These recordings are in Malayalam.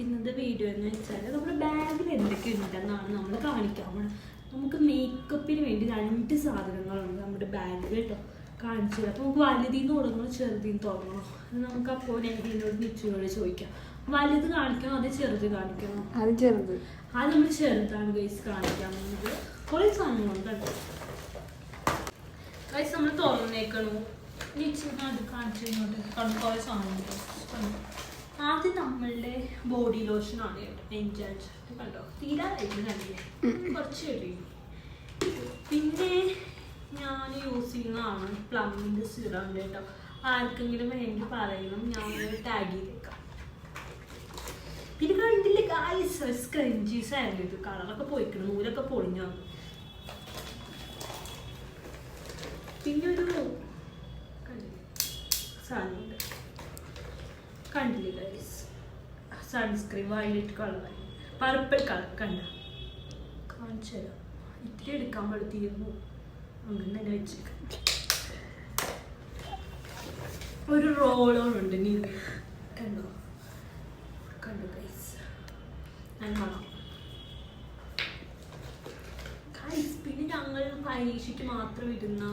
ഇന്നത്തെ വീഡിയോ എന്ന് വെച്ചാൽ നമ്മുടെ ബാഗിൽ എന്തൊക്കെ ഉണ്ടെന്നാണ് നമ്മൾ കാണിക്കാൻ പോകുന്നത്. നമുക്ക് മേക്കപ്പിന് വേണ്ടി 2 സാധനങ്ങളുണ്ട് നമ്മുടെ ബാഗിൽ കേട്ടോ, കാണിച്ചത്. അപ്പോൾ നമുക്ക് വലുതിന്ന് തുടങ്ങണോ ചെറുതിന്ന് തുടങ്ങണോ? അത് നമുക്ക് അപ്പോൾ എന്നോട് നിശ്ചയോട് ചോദിക്കാം. വലുത് കാണിക്കണോ അതേ ചെറുത് കാണിക്കണോ? അത് ചെറുത്. അത് നമ്മൾ ചെറുതാണ് ഗൈസ് കാണിക്കാൻ പോകുന്നത്. കുറേ സാധനങ്ങളുണ്ട് കേട്ടോ ഗൈസ്. നമ്മൾ തുറന്നേക്കണോ നിശ്ചയം അത് കാണിച്ചു കുറേ സാധനങ്ങളുണ്ട്. ആദ്യം നമ്മളുടെ ബോഡി ലോഷനാണ് കേട്ടോ, എൻജോയ് കണ്ടോ, തീരാറായിട്ട് കണ്ടില്ലേ, കുറച്ച് കഴിയും. പിന്നെ ഞാൻ യൂസ് ചെയ്യുന്നതാണ് പ്ലമ്മിൻ്റെ സിറം കേട്ടോ. ആർക്കെങ്കിലും വേണ്ടി പറയണം, ഞാൻ ടാഗ് ചെയ്തേക്കാം. പിന്നെ കണ്ടില്ലേ ഗായ്സ്, സ്ക്രഞ്ചീസ് ആയിരുന്നു ഇത്. കളറൊക്കെ പോയിക്കണം, നൂലൊക്കെ പൊളിഞ്ഞു. പിന്നെ ഒരു കണ്ടില്ലേ സാധനമുണ്ട്, കണ്ടില്ലേ guys, sunscreen violet colour, purple colour കണ്ട, കാണിച്ചു തരാം. ഇത്തിരി എടുക്കാൻ പടുത്തിരുന്നു, അങ്ങനെ തന്നെ വെച്ചേക്കാം. ഒരു റോളോണുണ്ട് നീ കണ്ടോ, കണ്ടു ഗൈസ്, ഞാൻ കാണാം ഗൈസ്. പിന്നെ ഞങ്ങൾ പരീക്ഷയ്ക്ക് മാത്രം ഇടുന്ന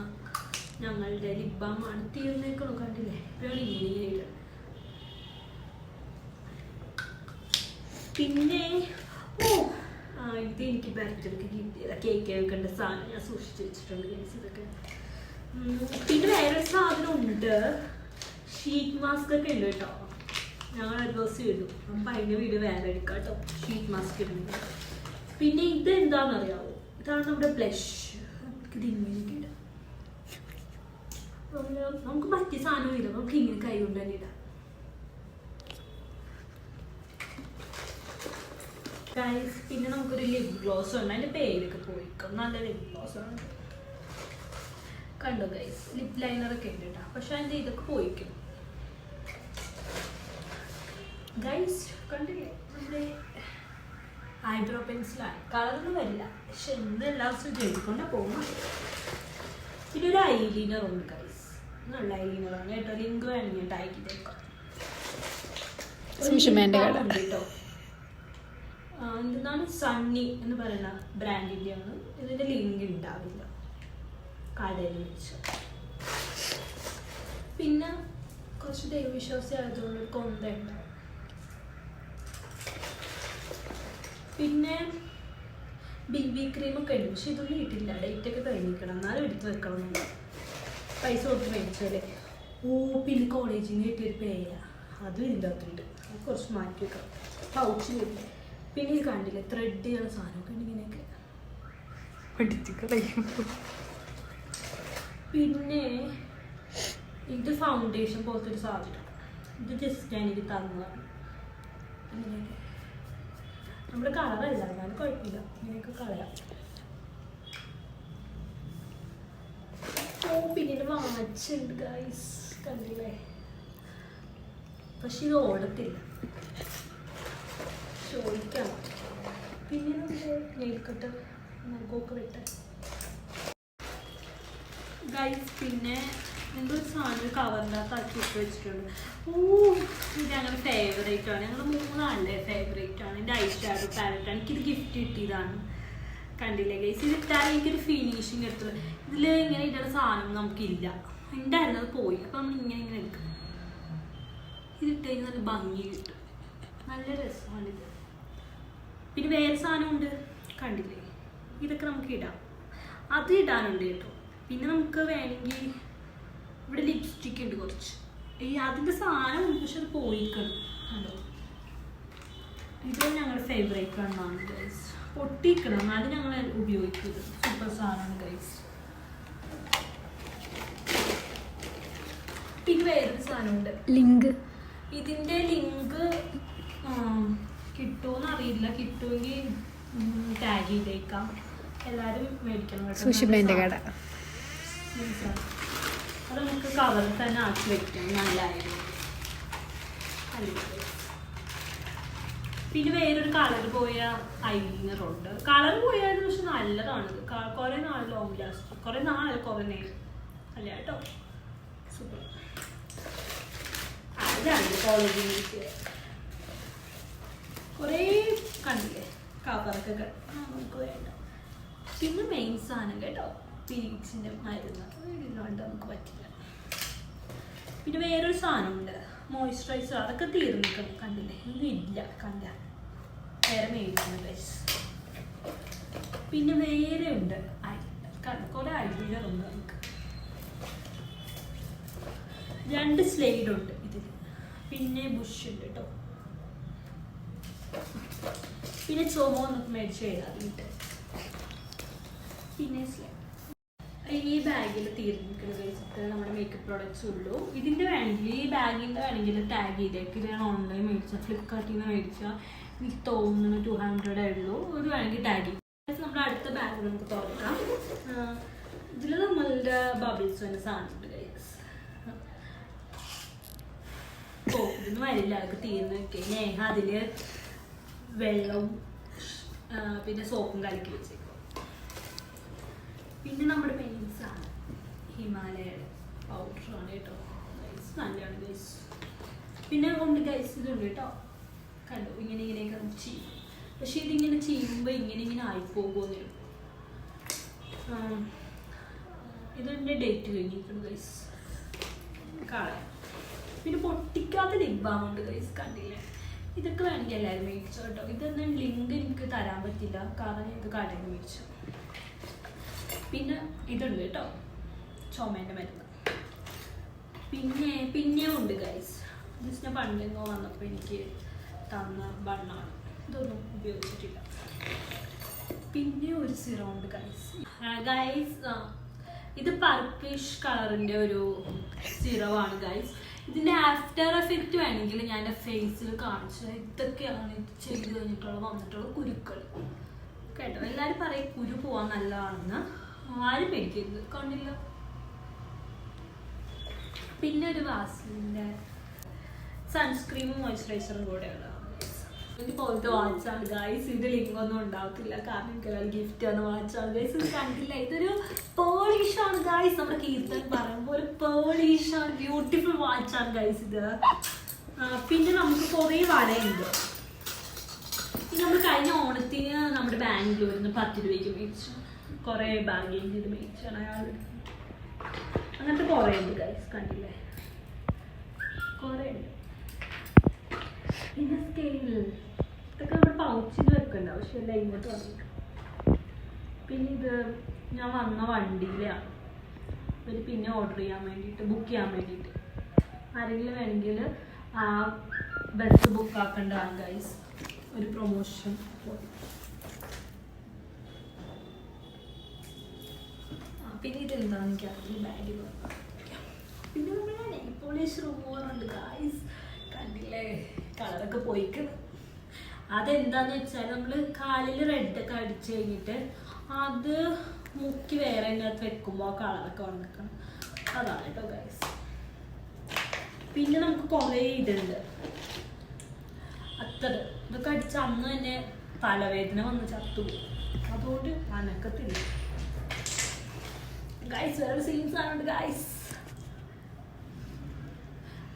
ഞങ്ങളുടെ ലിബാമാണ്, തീർന്നേക്കണോ കണ്ടില്ലേ, ഇപ്പോഴാണ് ഇങ്ങനെ ഇടുക. പിന്നെ ഇത് എനിക്ക് ബർത്ത്ഡേക്ക് കിട്ടിയതാണ്, കേക്ക് കേൾക്കേണ്ട സാധനം ഞാൻ സൂക്ഷിച്ച് വെച്ചിട്ടുണ്ട് ഗൈസ് ഇതൊക്കെ. പിന്നെ വേറൊരു സാധനം ഉണ്ട്, ഷീറ്റ് മാസ്ക് ഒക്കെ ഉണ്ട് കേട്ടോ. ഞങ്ങൾ ഒരു ദിവസം ഇടും, അപ്പം അതിൻ്റെ വീഡിയോ വേറെ എടുക്കാം കേട്ടോ, ഷീറ്റ് മാസ്ക് ഇടുന്നത്. പിന്നെ ഇത് എന്താണെന്നറിയാമോ, ഇതാണ് നമ്മുടെ ബ്ലഷ്. ഇത് ഇങ്ങനെയൊക്കെ ഇടാം, നമുക്ക് മറ്റേ സാധനം ഇടാം, നമുക്ക് ഇങ്ങനെ കൈ കൊണ്ട് തന്നെ ഇടാം ഗൈസ്. പിന്നെ നമുക്കൊരു ലിപ് ഗ്ലോസ് ഉണ്ട്, അതിൻ്റെ പേരൊക്കെ പോയിക്കും, നല്ല ലിപ് ഗ്ലോസ് ആണ് കണ്ടോ ഗൈസ്. ലിപ് ലൈനറൊക്കെ ഉണ്ട് കേട്ടോ, പക്ഷെ അതിൻ്റെ ഇതൊക്കെ പോയിക്കും ഗൈസ്. കണ്ടില്ലേ നമ്മുടെ ഐബ്രോ പെൻസിലാണ്, കളറൊന്നും വരില്ല, പക്ഷെ എന്തെല്ലാം ജയിക്കൊണ്ടാ പോകും. പിന്നെ ഒരു ഐലൈനർ ഉണ്ട് ഗൈസ്, നല്ല ഐലൈനറാണ് കേട്ടോ, ലിങ്ക് വേണമെങ്കിൽ ടാക്കിട്ടേക്കാം കേട്ടോ. എന്താണ് സണ്ണി എന്ന് പറയുന്ന ബ്രാൻഡിൻ്റെ ആണ്, ഇതിൻ്റെ ലിങ്ക് ഉണ്ടാവില്ല കടയിൽ വെച്ച്. പിന്നെ കുറച്ച് ദൈവവിശ്വാസി ആയതുകൊണ്ട് കൊന്ത ഉണ്ടാവും. പിന്നെ ബിബി ക്രീമൊക്കെ ഉണ്ട്, പക്ഷെ ഇതൊന്നും ഇട്ടില്ല, ഡേറ്റൊക്കെ കഴിഞ്ഞിരിക്കണം, എന്നാലും എടുത്ത് വെക്കണം എന്നുണ്ട്, പൈസ കൊടുത്ത് മേടിച്ചല്ലേ. പിന്നെ കോളേജിൽ നിന്ന് കിട്ടിയൊരു പേയ, അതും ഇതിൻ്റെ അകത്തുണ്ട്, അത് കുറച്ച് മാറ്റി വെക്കണം പൗച്ചിൽ കിട്ടി. പിന്നെ ഇത് കണ്ടില്ലേ ത്രെഡ് ചെയ്യുന്ന സാധനമൊക്കെ ഉണ്ട് ഇങ്ങനെയൊക്കെ. പിന്നെ ഇത് ഫൗണ്ടേഷൻ പോലത്തെ ഒരു സാധനം, ഇത് ജസ്റ്റ് എനിക്ക് തന്നതാണ്. ഇങ്ങനെയൊക്കെ നമ്മുടെ കളറല്ല, ഞാൻ കുഴപ്പമില്ല, ഇങ്ങനെയൊക്കെ കളയാം. പിന്നെ വാച്ചുണ്ട് ഗൈസ്, കണ്ടില്ലേ, പക്ഷെ ഇത് ഓടത്തില്ല, ചോദിക്കാം. പിന്നെ നമുക്ക് നെയ്ക്കട്ട് നമുക്കൊക്കെ വിട്ട ഗൈസ്. പിന്നെ എന്തൊരു സാധനം കവറിൻ്റെ അകത്ത് ആക്കി ഇട്ട് വെച്ചിട്ടുണ്ട്. ഇത് ഞങ്ങളുടെ ഫേവറേറ്റ് ആണ്, ഞങ്ങൾ 3 ആളുടെ ഫേവറേറ്റ് ആണ്. എൻ്റെ ഐ ഷാഡോ പാലറ്റാണ്, എനിക്കിത് ഗിഫ്റ്റ് കിട്ടിയതാണ്. കണ്ടില്ലേ ഗൈസ്, ഇത് ഇട്ടാൽ എനിക്കൊരു ഫിനിഷിങ് എടുത്തുള്ളൂ. ഇതിൽ ഇങ്ങനെ ഇടുന്ന സാധനം നമുക്കില്ല, ഉണ്ടായിരുന്നു, അത് പോയി. അപ്പം നമ്മൾ ഇങ്ങനെ എടുക്കും, ഇതിട്ട് കഴിഞ്ഞാൽ നല്ല ഭംഗി കിട്ടും, നല്ല രസമാണിത്. പിന്നെ വേറെ സാധനമുണ്ട് കണ്ടില്ലേ, ഇതൊക്കെ നമുക്ക് ഇടാം, അത് ഇടാനുണ്ട് കേട്ടോ. പിന്നെ നമുക്ക് വേണമെങ്കിൽ ഇവിടെ ലിപ്സ്റ്റിക് ഉണ്ട് കുറച്ച്, അതിൻ്റെ സാധനം ഉണ്ട്, പക്ഷെ അത് പോയിക്കണം കണ്ടോ. ഇത് ഞങ്ങളുടെ ഫേവറേറ്റ് ആണ് ഗൈസ്, പൊട്ടിക്കണം, അത് ഞങ്ങൾ ഉപയോഗിക്കുന്നത് സൂപ്പർ സാധനമാണ് ഗൈസ്. പിന്നെ വേറൊരു സാധനമുണ്ട്, ലിങ്ക്. ഇതിൻ്റെ ലിങ്ക് കിട്ടുമെന്ന് അറിയില്ല, കിട്ടുമെങ്കിൽ ടാഗ് ചെയ്തേക്കാം, എല്ലാവരും മേടിക്കണം കേട്ടോ. അത് നമുക്ക് കവറിൽ തന്നെ ആക്കി വെക്കാം, നല്ലതായിരുന്നു. പിന്നെ വേറൊരു കളർ പോയ ഐലൈനറുണ്ട്, കളർ പോയാലും പക്ഷെ നല്ലതാണിത്, കുറേ നാൾ ലോങ് ലാസ്റ്റ്, കുറേ നാളെ കുറേ നേരം അല്ല കേട്ടോ, സൂപ്പർ. അതാണ് കോളേജിൽ കുറേ കണ്ടില്ലേ കവറൊക്കെ നമുക്ക് വേണ്ട. പിന്നെ മെയിൻ സാധനം കേട്ടോ, പീരീഡ്സിൻ്റെ മരുന്ന് ഇല്ലാണ്ട് നമുക്ക് പറ്റില്ല. പിന്നെ വേറൊരു സാധനമുണ്ട്, മോയ്സ്ചറൈസർ. അതൊക്കെ തീർന്നിരിക്കണം. കണ്ടില്ലേ, ഒന്നും ഇല്ല. വേറെ മേടിക്കണം ഗൈസ്. പിന്നെ വേറെ ഉണ്ട് കുറെ ഐഡിയകളുണ്ട് നമുക്ക്. 2 സ്ലൈഡ് ഉണ്ട് ഇതിൽ. പിന്നെ ബുഷ് ഉണ്ട് കേട്ടോ. പിന്നെ ചുമ നമുക്ക് മേടിച്ച് എഴുതാറുണ്ട്. പിന്നെ സ്ലൈഡ്. ഈ ബാഗിൽ തീർന്നിരിക്കുന്നത് കഴിച്ചിട്ട് നമ്മുടെ മേക്കപ്പ് പ്രോഡക്റ്റ്സ് ഉള്ളൂ. ഇതിൻ്റെ വേണമെങ്കിൽ, ഈ ബാഗിൻ്റെ വേണമെങ്കിൽ ടാഗ് ചെയ്തേക്ക്. ഇത് ഞാൻ ഓൺലൈൻ മേടിച്ചാൽ, ഫ്ലിപ്കാർട്ടിൽ നിന്ന് മേടിച്ചാൽ. എനിക്ക് തോന്നുന്നു 200 ഉള്ളൂ. ഇത് വേണമെങ്കിൽ ടാഗ് ചെയ്യും. നമ്മുടെ അടുത്ത ബാഗ് നമുക്ക് തുറക്കാം. ഇതിൽ നമ്മളുടെ ബബിൾസ് തന്നെ സാധനമുണ്ട് ഗൈസ്. ഇതൊന്നും വരില്ല, അതൊക്കെ തീർന്ന് വെക്കുക. അതിൽ വെള്ളവും പിന്നെ സോപ്പും കലക്കി വെച്ചേക്കും. പിന്നെ നമ്മുടെ മെയിൻ സാധനം ഹിമാലയയുടെ പൗഡറാണ് കേട്ടോ ഗൈസ്. നല്ലതാണ് ഗൈസ്. പിന്നെ കൊണ്ട് ഗൈസ് ഇതുണ്ട് കേട്ടോ, കണ്ടു ഇങ്ങനെയൊക്കെ നമുക്ക് ചെയ്യും. പക്ഷെ ഇതിങ്ങനെ ചെയ്യുമ്പോൾ ഇങ്ങനെ ആയിപ്പോകുമെന്നേ. ഇതിൻ്റെ ഡേറ്റ് കഴിഞ്ഞിരിക്കുന്നു ഗൈസ്, കളയാം. പിന്നെ പൊട്ടിക്കാത്ത ലിപ് ബാം ഉണ്ട് ഗൈസ്, കണ്ടില്ലേ. ഇതൊക്കെ വേണമെങ്കിൽ എല്ലാവരും മേടിച്ചു കേട്ടോ. ഇതൊന്നും ലിങ്ക് എനിക്ക് തരാൻ പറ്റില്ല, കാരണം ഇത് കടയിൽ മേടിച്ചു. പിന്നെ ഇതുണ്ട് കേട്ടോ, ചുമേൻ്റെ മരുന്ന്. പിന്നെയും ഉണ്ട് ഗൈസ്. ജസ്റ്റ് ഞാൻ പണ്ടെങ്ങോ വന്നപ്പോൾ എനിക്ക് തന്ന ബണ്ണാണ്. ഇതൊന്നും ഉപയോഗിച്ചിട്ടില്ല. പിന്നെ ഒരു സിറം ഉണ്ട് ഗൈസ്. ഇത് പർപ്പിഷ് കളറിൻ്റെ ഒരു സിറമാണ് ഗൈസ്. ഇതിൻ്റെ ആഫ്റ്റർ എഫക്റ്റ് വേണമെങ്കിൽ ഞാൻ എൻ്റെ ഫേസിൽ കാണിച്ചു. ഇതൊക്കെയാണ് ഇത് ചെയ്ത് കഴിഞ്ഞിട്ടുള്ള വന്നിട്ടുള്ള കുരുക്കൾ കേട്ടോ. എല്ലാവരും പറയും കുരു പോവാൻ നല്ലതാണെന്ന്. ആരും പേടിക്കരുത്, കണ്ടില്ല. പിന്നെ ഒരു വാസലിൻ്റെ സൺസ്ക്രീമും മോയ്സ്ചറൈസറും കൂടെയുള്ള ഇതുപോലത്തെ വാച്ചാണ് ഗൈസ്. ഇത് ലിങ്ക് ഒന്നും ഉണ്ടാവത്തില്ല, കാരണം എനിക്ക് ഗിഫ്റ്റ് ആണ് വാച്ചാണ് ഗൈസ്. ഇത് കണ്ടില്ല, ഇതൊരു പേളിഷാണ് ഗൈസ്. നമ്മുടെ കീർത്തൻ പറയുമ്പോൾ ഒരു പേളിഷാണ്, ബ്യൂട്ടിഫുൾ വാച്ചാണ് ഗൈസ് ഇത്. പിന്നെ നമുക്ക് കുറേ വളയുണ്ട്. ഇത് നമ്മൾ കഴിഞ്ഞ ഓണത്തിന് നമ്മുടെ ബാംഗ്ലൂരിൽ നിന്ന് 10 രൂപയ്ക്ക് മേടിച്ചു. കുറേ ബാർഗെയിൻ ചെയ്ത് മേടിച്ചാണ് അയാൾ. അങ്ങനത്തെ കുറേ ഉണ്ട് ഗൈസ്, കണ്ടില്ലേ, കുറേ ഉണ്ട്. പിന്നെ സ്കെയിൽ, ഇതൊക്കെ നമ്മുടെ പൗച്ചിൽ വെക്കണ്ട ആവശ്യമില്ല, ഇങ്ങോട്ട് വന്നിട്ട്. പിന്നെ ഇത് ഞാൻ വന്ന വണ്ടിയിലാണ്. ഒരു പിന്നെ ഓർഡർ ചെയ്യാൻ വേണ്ടിയിട്ട്, ബുക്ക് ചെയ്യാൻ വേണ്ടിയിട്ട്. ആരെങ്കിലും വേണമെങ്കിൽ ആ ബസ് ബുക്ക് ആക്കേണ്ടതാണ് ഗൈസ്, ഒരു പ്രൊമോഷൻ. പിന്നെ ഇതെന്താണെന്ന് എനിക്കറിയില്ല, ബാഗിൽ. പിന്നെ നമ്മുടെ നെയിൽ പോളിഷ് റിമൂവറുണ്ട് ഗൈസ്, കണ്ടില്ലേ, കളറൊക്കെ പോയിക്കണം. അതെന്താന്ന് വെച്ചാൽ നമ്മൾ കാലിൽ റെഡൊക്കെ അടിച്ചു കഴിഞ്ഞിട്ട് അത് മുക്കി വേറെ അതിനകത്ത് വെക്കുമ്പോൾ കളറൊക്കെ വന്നിക്കണം. അതാണ് കേട്ടോ ഗൈസ്. പിന്നെ നമുക്ക് കുറേ ഇതുണ്ട്, അത്ര ഇതൊക്കെ അടിച്ച് അന്ന് തന്നെ തലവേദന വന്ന് ചത്തു, അതുകൊണ്ട് അനക്കത്തില്ല ഗൈസ്. വേറെ സീൻസ് ആണ് ഗൈസ്.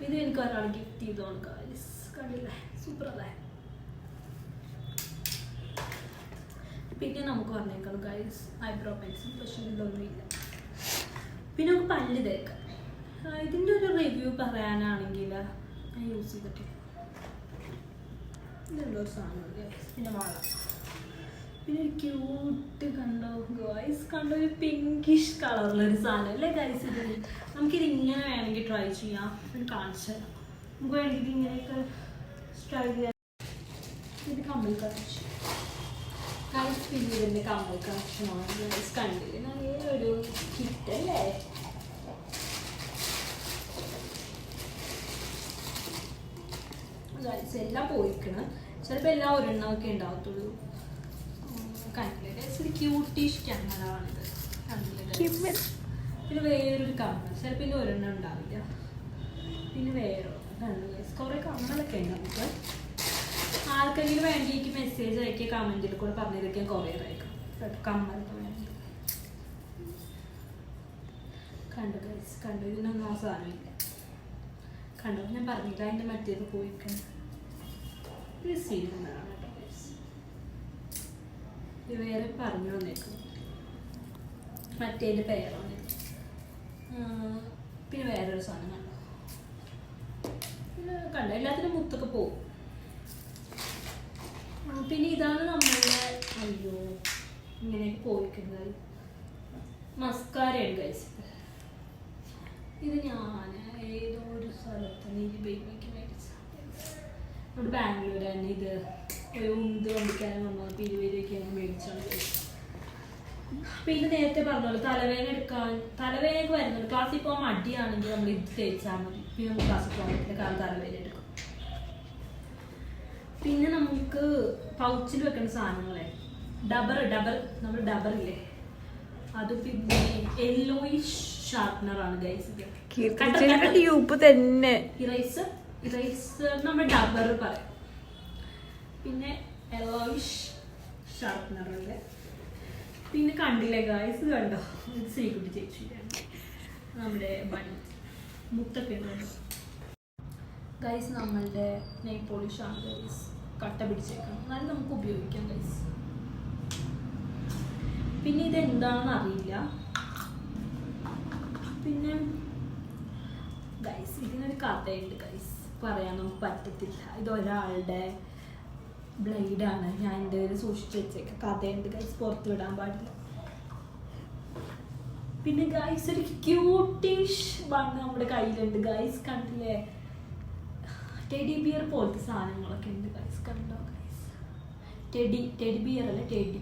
ഇത് എനിക്ക് ഒരാൾ ഗിഫ്റ്റ് ചെയ്തോണ്ട് ഗൈസ്, കണ്ടില്ലേ, സൂപ്പർ അല്ലേ. പിന്നെ നമുക്ക് പറഞ്ഞേക്കണം ഗൈസ് ഐബ്രോ പെൻസിൽ, പക്ഷെ ഇതിലൊന്നുമില്ല. പിന്നെ നമുക്ക് പല്ല് തേക്കാം. ഇതിൻ്റെ ഒരു റിവ്യൂ പറയാനാണെങ്കിൽ ഞാൻ യൂസ് ചെയ്തിട്ടില്ല. ഇതെന്തോ ഒരു സാധനം ഗൈസ്. പിന്നെ വള, പിന്നെ ഒരു ക്യൂട്ട് കണ്ടോ ഗൈസ്, കണ്ടോ ഒരു പിങ്കിഷ് കളറിലൊരു സാധനം അല്ലേ ഗൈസ്. ഇത് നമുക്കിത് ഇങ്ങനെ വേണമെങ്കിൽ ട്രൈ ചെയ്യാം. ഇത് കാണിച്ചു തരാം. നമുക്ക് വേണമെങ്കിൽ ഇങ്ങനെയൊക്കെ ട്രൈ ചെയ്യാം. ഇത് കമ്മൽ കളക്ഷൻ ഗൈസ്. പിന്നെ ഇതിൻ്റെ കമ്മൽ കളക്ഷനാണ് ഗൈസ്, കണ്ടില്ലേ, നല്ലൊരു കിറ്റ് അല്ലേ. ഗൈസ് എല്ലാം പോയിക്കണം, ചിലപ്പോൾ എല്ലാം ഒരെണ്ണമൊക്കെ ഉണ്ടാവത്തുള്ളൂ. കണ്ടില്ലേ ഗൈസ്, ഒരു ക്യൂട്ടിഷ് ക്യാമറയാണിത്, കണ്ടില്ലേ. പിന്നെ വേറൊരു കമ്മൽ, ചിലപ്പോൾ ഇതിൽ ഒരെണ്ണം ഉണ്ടാവില്ല. പിന്നെ വേറെ കണ്ടു ഗൈസ്, കുറേ കമ്മലൊക്കെ ഉണ്ട് നമുക്ക്. ആർക്കെങ്കിലും വേണ്ടി എനിക്ക് മെസ്സേജ് അയക്കുക, കമൻറ്റിൽ കൂടെ പറഞ്ഞിരിക്കാൻ കുറേ അയക്കാം കമ്മലൊക്കെ വേണ്ടി. കണ്ടു ഗൈസ്, കണ്ടു, ഇതിനൊന്നും ആ സാധനമില്ല. കണ്ടോ, ഞാൻ പറഞ്ഞില്ല അതിൻ്റെ മറ്റേത് പോയിക്കണം. സീനാണ് വേറെ പറഞ്ഞു വന്നേക്കും മറ്റേതിൻ്റെ പേരാണ്. പിന്നെ വേറൊരു സാധനം കണ്ടോ, കണ്ടോ എല്ലാത്തിനും മുത്തൊക്കെ പോവും. പിന്നെ ഇതാണ് നമ്മളുടെ അയ്യോ ഇങ്ങനെയൊക്കെ പോയിക്കുന്നത് മസ്കാരയാണ് ഗൈസ്. ഇത് ഞാൻ ഏതോ ഒരു സ്ഥലത്ത് ബേബിക്ക് മേടിച്ച നമ്മുടെ ബാംഗ്ലൂർ തന്നെ. ഇത് ഒരു ഉന്ത് വണ്ടിക്കാരൻ വന്നപ്പോൾ 20 രൂപയ്ക്ക് മേടിച്ചാണ് ഗൈസ്. പിന്നെ നേരത്തെ പറഞ്ഞോളൂ തലവേദനയൊക്കെ വരുന്നുണ്ട്. ക്ലാസ്സിൽ പോകാൻ മടിയാണെങ്കിൽ നമ്മൾ ഇത് തേച്ചാൽ മതി. പിന്നെ നമുക്ക് ക്ലാസ്സിൽ പോകാൻ പറ്റില്ല, കാരണം തലവേദന എടുക്കും. പിന്നെ നമുക്ക് പൗച്ചിൽ വെക്കുന്ന സാധനങ്ങളെ നമ്മൾ ഡബറില്ലേ അത്. പിന്നെ യെല്ലോയിഷ് ഷാർപ്പനറാണ് ഗൈസ്. ട്യൂബ് തന്നെ ഇറൈസർ നമ്മൾ ഡബർ പറയും. പിന്നെ യെല്ലോയിഷ് ഷാർപ്പനറില്ലേ. പിന്നെ കണ്ടില്ലേ ഗൈസ്, കണ്ടോ ഇത് ശ്രീകുട്ടി ചേച്ചിയാണ് നമ്മുടെ ബണി മുത്തൊക്കെ ഉണ്ട് ഗൈസ്. നമ്മളുടെ നെയിൽ പോളിഷാണ് ഗൈസ്, കട്ട പിടിച്ചേക്കണം, എന്നാലും നമുക്ക് ഉപയോഗിക്കാം ഗൈസ്. പിന്നെ ഇതെന്താണെന്ന് അറിയില്ല. പിന്നെ ഗൈസ് ഇതിനൊരു കഥയുണ്ട് ഗൈസ്, പറയാൻ നമുക്ക് പറ്റത്തില്ല. ഇതൊരാളുടെ ബ്ലേഡാണ്, ഞാൻ എൻ്റെ കയ്യിൽ സൂക്ഷിച്ച് വെച്ചേക്കാം. കഥയുണ്ട് ഗൈസ്, പുറത്ത് വിടാൻ പാടില്ല. പിന്നെ ഗൈസ് ഒരു ക്യൂട്ടിഷ് ബണ്ണ് നമ്മുടെ കയ്യിലുണ്ട് ഗൈസ്, കണ്ടില്ലേ? ടെഡി ബിയർ പോലത്തെ സാധനങ്ങളൊക്കെ ഉണ്ട് ഗൈസ്, കണ്ടോ ഗൈസ്? ടെഡി ബിയർ അല്ല ടെഡി,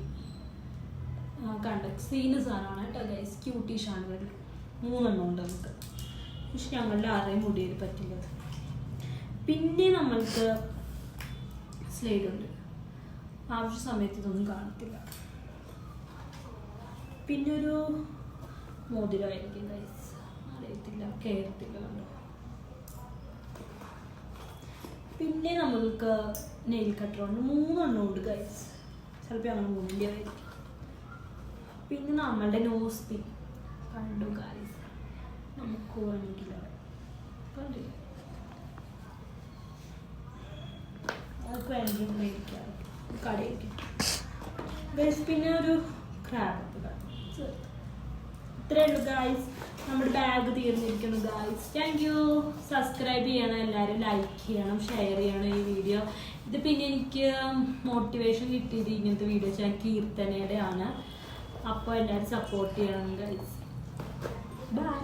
കണ്ടോ? സീന് സാധനമാണ് കേട്ടോ ഗൈസ്, ക്യൂട്ടിഷാണ് വരുന്നത്. 3 എണ്ണം ഉണ്ട് നമുക്ക്, പക്ഷെ ഞങ്ങളുടെ ആരെയും മുടിയിൽ പറ്റില്ലത്. പിന്നെ നമ്മൾക്ക് സ്ലൈഡുണ്ട്, ആവശ്യ സമയത്ത് ഇതൊന്നും കാണത്തില്ല. പിന്നെ ഒരു മോതിരമായിരിക്കും ഗൈസ്, അറിയത്തില്ല, കേറത്തില്ല, കണ്ടോ? പിന്നെ നമ്മൾക്ക് നെയിൽ കട്ടറുണ്ട്, 3 എണ്ണം ഉണ്ട് ഗൈസ്, ചിലപ്പോൾ അങ്ങനെ 3 ആയിരിക്കും. പിന്നെ നമ്മളുടെ നോസ് പിൻ കണ്ടു ഗൈസ്, നമുക്ക് വേണമെങ്കിൽ കണ്ടില്ല, അതൊക്കെ വേണമെങ്കിൽ മേടിക്കാം കടയിൽ ഗൈസ്. പിന്നെ ഒരു ക്രാബ്, ഇത്രയേ ഉള്ളൂ ഗൈസ്. നമ്മുടെ ബാഗ് തീർന്നിരിക്കുന്നു ഗൈസ്. Thank you. സബ്സ്ക്രൈബ് ചെയ്യണം എല്ലാവരും, ലൈക്ക് ചെയ്യണം, ഷെയർ ചെയ്യണം ഈ വീഡിയോ. ഇത് പിന്നെ എനിക്ക് മോട്ടിവേഷൻ കിട്ടിയത് ഇങ്ങനത്തെ വീഡിയോസ് ഞാൻ കീർത്തനയുടെ ആണ്. അപ്പോൾ എല്ലാവരും സപ്പോർട്ട് ചെയ്യണം ഗൈസ്. ബൈ.